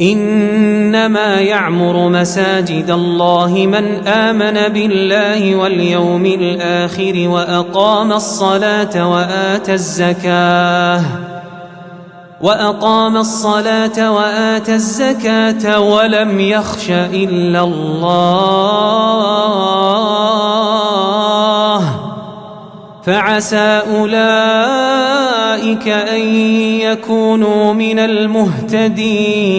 إنما يعمر مساجد الله من آمن بالله واليوم الآخر وأقام الصلاة وآتى الزكاة ولم يخش إلا الله فعسى أولئك أن يكونوا من المهتدين.